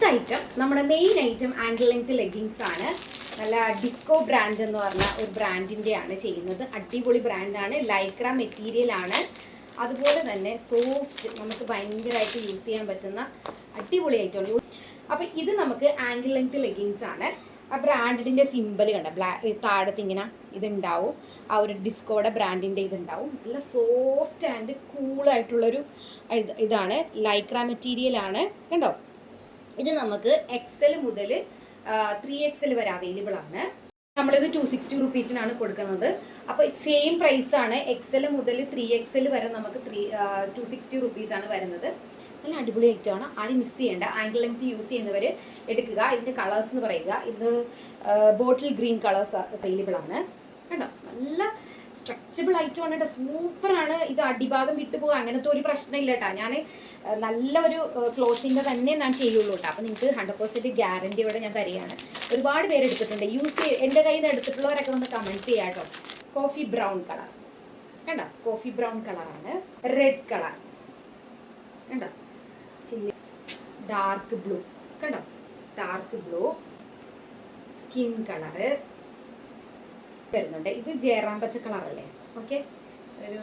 Item നമ്മുടെ main item angle length leggings ആണ്. നല്ല ഡിസ്കോ ബ്രാൻഡ് എന്ന് പറഞ്ഞ ഒരു ബ്രാൻഡിൻ്റെ ആണ് ചെയ്യുന്നത്. അടിപൊളി ബ്രാൻഡാണ്, ലൈക്ര മെറ്റീരിയൽ ആണ്. അതുപോലെ തന്നെ സോഫ്റ്റ്, നമുക്ക് ഭയങ്കരമായിട്ട് യൂസ് ചെയ്യാൻ പറ്റുന്ന അടിപൊളി ഐറ്റമാണ്. അപ്പോൾ ഇത് നമുക്ക് ആങ്കിൾ ലെങ്ത് ലെഗിങ്സ് ആണ്. ആ ബ്രാൻഡിൻ്റെ സിമ്പിൾ കണ്ട താഴത്ത് ഇങ്ങനെ ഇതുണ്ടാവും, ആ ഒരു ഡിസ്കോയുടെ ബ്രാൻഡിൻ്റെ ഇതുണ്ടാവും. നല്ല സോഫ്റ്റ് ആൻഡ് കൂളായിട്ടുള്ളൊരു ഇതാണ്, ലൈക്ര മെറ്റീരിയലാണ്. കണ്ടോ, ഇത് നമുക്ക് XL മുതൽ 3XL വരെ അവൈലബിൾ ആണ്. നമ്മളിത് 260 റുപ്പീസിനാണ് കൊടുക്കുന്നത്. അപ്പോൾ സെയിം പ്രൈസാണ്. XL മുതൽ 3XL വരെ നമുക്ക് 260 റുപ്പീസാണ് വരുന്നത്. നല്ല അടിപൊളി ഐറ്റമാണ്, ആരും മിസ് ചെയ്യേണ്ട. ആങ്കിൾ ലെങ്ത് യൂസ് ചെയ്യുന്നവർ എടുക്കുക. ഇതിൻ്റെ കളേഴ്സ് എന്ന് പറയുക, ഇത് ബോട്ടിൽ ഗ്രീൻ കളേഴ്സ് അവൈലബിൾ ആണ്. കണ്ടോ, നല്ല സ്ട്രെച്ചബിൾ ഐറ്റമാണ് കേട്ടോ, സൂപ്പറാണ്. ഇത് അടിഭാഗം വിട്ടുപോകുക അങ്ങനത്തെ ഒരു പ്രശ്നമില്ല കേട്ടോ. ഞാൻ നല്ലൊരു ക്ലോത്തിൻ്റെ തന്നെ ഞാൻ ചെയ്യുള്ളൂ കേട്ടോ. അപ്പോൾ നിങ്ങൾക്ക് 100% ഗ്യാരൻറ്റിയോടെ ഞാൻ തരികയാണ്. ഒരുപാട് പേര് എടുത്തിട്ടുണ്ട്, എൻ്റെ കയ്യിൽ നിന്ന് എടുത്തിട്ടുള്ളവരൊക്കെ ഒന്ന് കമൻറ്റ് ചെയ്യാം കേട്ടോ. കോഫി ബ്രൗൺ കളർ കണ്ടോ, കോഫി ബ്രൗൺ കളറാണ്. റെഡ് കളർ കണ്ടോ, ചില്ലി ഡാർക്ക് ബ്ലൂ കണ്ടോ, ഡാർക്ക് ബ്ലൂ. സ്കിൻ കളറ് വരുന്നുണ്ട്. ഇത് ജയറാം പച്ച കളറല്ലേ, ഓക്കെ, ഒരു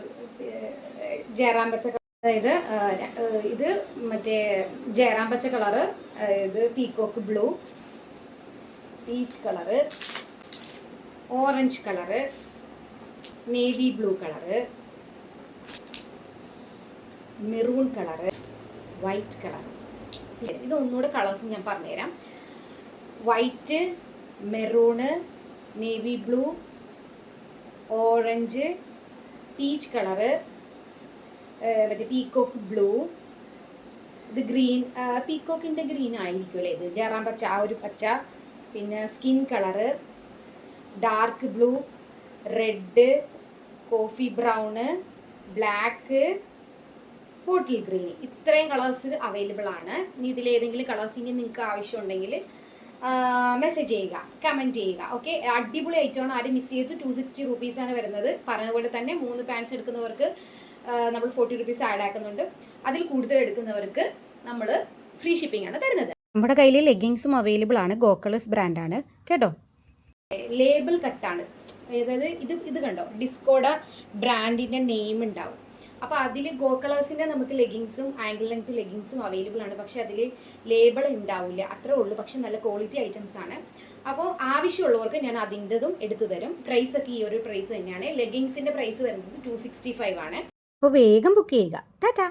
ജയറാം പച്ച കളർ. അതായത് ഇത് മറ്റേ ജയറാം പച്ച കളറ്, ഇത് peacock blue, peach colour, orange colour, navy blue colour, maroon colour, white colour. ഇതൊന്നുകൂടെ കളേഴ്സ് ഞാൻ പറഞ്ഞുതരാം. White, maroon, navy blue, orange, peach colour, മറ്റേ പീക്കോക്ക് ബ്ലൂ, ഇത് ഗ്രീൻ, പീക്കോക്കിൻ്റെ ഗ്രീൻ ആയിരിക്കും അല്ലേ, ഇത് ജയറാം പച്ച, ആ ഒരു പച്ച. പിന്നെ skin colour, dark blue, red, coffee brown, black, bottle green. ഇത്രയും കളേഴ്സ് അവൈലബിൾ ആണ്. ഇനി ഇതിലേതെങ്കിലും കളേഴ്സ് ഇനി നിങ്ങൾക്ക് ആവശ്യമുണ്ടെങ്കിൽ മെസ്സേജ് ചെയ്യുക, കമൻറ്റ് ചെയ്യുക. ഓക്കെ, അടിപൊളി ഐറ്റമാണ്, ആരും മിസ് ചെയ്ത്. 260 റുപ്പീസാണ് വരുന്നത്. പറഞ്ഞ പോലെ തന്നെ 3 പാൻസ് എടുക്കുന്നവർക്ക് നമ്മൾ 40 റുപ്പീസ് ആഡ് ആക്കുന്നുണ്ട്. അതിൽ കൂടുതൽ എടുക്കുന്നവർക്ക് നമ്മൾ ഫ്രീ ഷിപ്പിംഗ് ആണ് തരുന്നത്. നമ്മുടെ കയ്യിൽ ലെഗിങ്സും അവൈലബിൾ ആണ്, ഗോക്കളേഴ്സ് ബ്രാൻഡാണ് കേട്ടോ. ലേബിൾ കട്ടാണ്, അതായത് ഇത് കണ്ടോ, ഡിസ്കോഡ ബ്രാൻഡിൻ്റെ നെയിം ഉണ്ടാവും. അപ്പോൾ അതിൽ ഗോ കളേഴ്സിൻ്റെ നമുക്ക് ലെഗിങ്സും ആങ്കിൾ ലെങ്ത് ലെഗിങ്സും അവൈലബിൾ ആണ്. പക്ഷേ അതിൽ ലേബിൾ ഉണ്ടാവില്ല, അത്രേ ഉള്ളൂ. പക്ഷെ നല്ല ക്വാളിറ്റി ഐറ്റംസ് ആണ്. അപ്പോൾ ആവശ്യമുള്ളവർക്ക് ഞാൻ അതിൻ്റെതും എടുത്തു തരും. പ്രൈസൊക്കെ ഈ ഒരു പ്രൈസ് തന്നെയാണ്. ലെഗിങ്സിൻ്റെ പ്രൈസ് വരുന്നത് 265 ആണ്. അപ്പോൾ വേഗം ബുക്ക് ചെയ്യുക. ടാറ്റാ.